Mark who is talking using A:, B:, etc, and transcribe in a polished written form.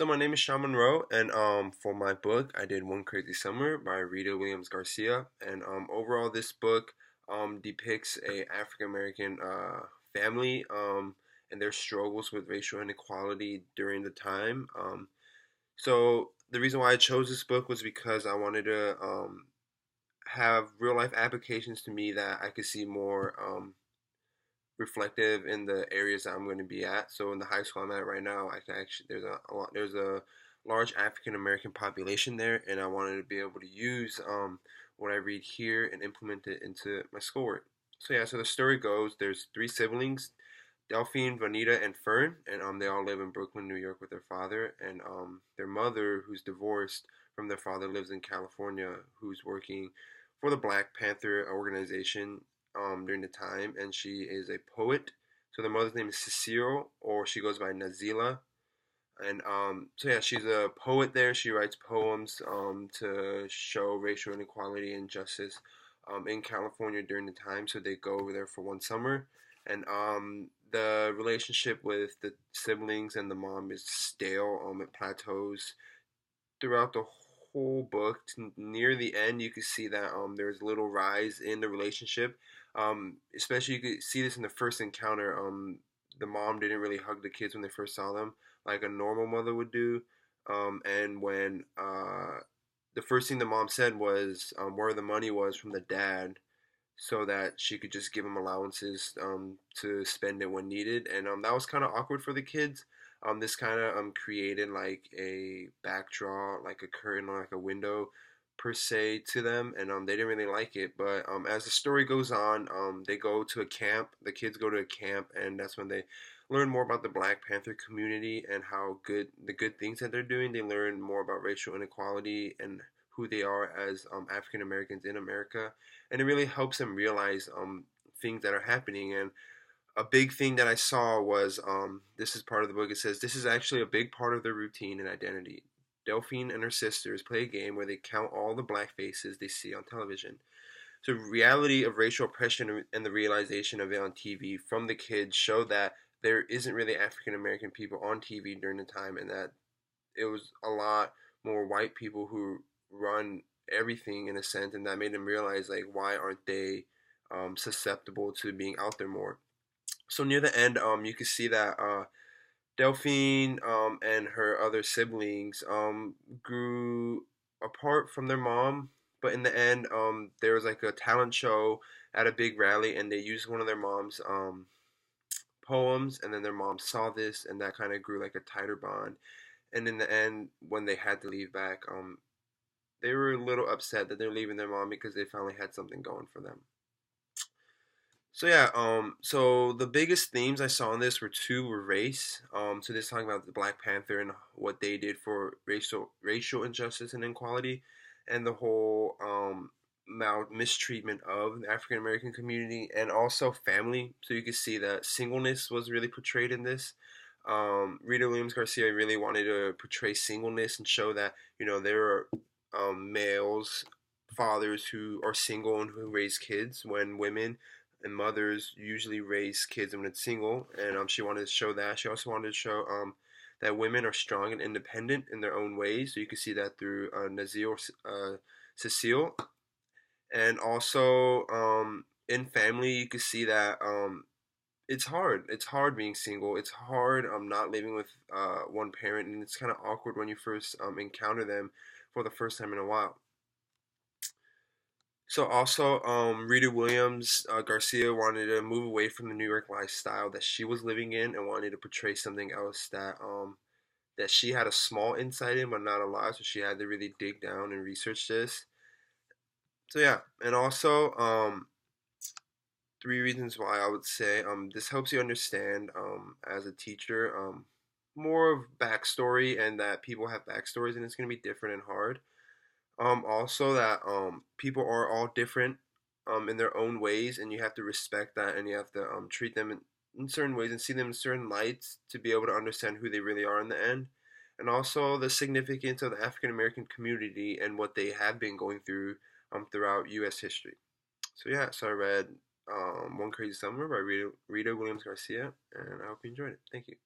A: So my name is Sean Monroe, and for my book, I did One Crazy Summer by Rita Williams Garcia, and overall, this book depicts a African American family and their struggles with racial inequality during the time. So the reason why I chose this book was because I wanted to have real life applications to me that I could see more reflective in the areas that I'm going to be at. So in the high school I'm at right now, I can actually there's a large African American population there, and I wanted to be able to use what I read here and implement it into my schoolwork. So yeah, so the story goes: there's three siblings, Delphine, Vanita, and Fern, and they all live in Brooklyn, New York, with their father, and their mother, who's divorced from their father, lives in California, who's working for the Black Panther organization during the time, and she is a poet. So the mother's name is Cecile, or she goes by Nazila, and so yeah, she's a poet there. She writes poems to show racial inequality and justice in California during the time. So they go over there for one summer, and the relationship with the siblings and the mom is stale. It plateaus throughout the whole book. Near the end, you can see that there's a little rise in the relationship. Especially you could see this in the first encounter. The mom didn't really hug the kids when they first saw them, like a normal mother would do. And when the first thing the mom said was where the money was from the dad, so that she could just give him allowances to spend it when needed. And that was kind of awkward for the kids. This kind of created like a backdraw, like a curtain or like a window per se to them, and they didn't really like it. But as the story goes on, they go to a camp. The kids go to a camp, and that's when they learn more about the Black Panther community and how the good things that they're doing. They learn more about racial inequality and who they are as African Americans in America, and it really helps them realize things that are happening. And a big thing that I saw was this is part of the book. It says this is actually a big part of their routine and identity. Delphine and her sisters play a game where they count all the black faces they see on television. So reality of racial oppression and the realization of it on TV from the kids show that there isn't really African American people on TV during the time, and that it was a lot more white people who run everything in a sense, and that made them realize like why aren't they susceptible to being out there more. So near the end, you can see that Delphine and her other siblings grew apart from their mom, but in the end, there was like a talent show at a big rally, and they used one of their mom's poems, and then their mom saw this, and that kind of grew like a tighter bond. And in the end, when they had to leave back, they were a little upset that they're leaving their mom because they finally had something going for them. So yeah, so the biggest themes I saw in this were race. So this talking about the Black Panther and what they did for racial injustice and inequality, and the whole mistreatment of the African American community, and also family. So you can see that singleness was really portrayed in this. Rita Williams Garcia really wanted to portray singleness and show that there are males, fathers who are single and who raise kids, when women and mothers usually raise kids when it's single. And she wanted to show that. She also wanted to show that women are strong and independent in their own ways. So you can see that through Nazir, Cecile, and also in family you can see that it's hard. It's hard being single. It's hard not living with one parent, and it's kind of awkward when you first encounter them for the first time in a while. So also, Rita Williams Garcia wanted to move away from the New York lifestyle that she was living in, and wanted to portray something else that she had a small insight in, but not a lot. So she had to really dig down and research this. So yeah, and also three reasons why I would say this helps you understand as a teacher more of backstory, and that people have backstories, and it's gonna be different and hard. Also that people are all different in their own ways, and you have to respect that, and you have to treat them in certain ways and see them in certain lights to be able to understand who they really are in the end. And also the significance of the African American community and what they have been going through throughout U.S. history. So yeah, so I read One Crazy Summer by Rita Williams Garcia, and I hope you enjoyed it. Thank you.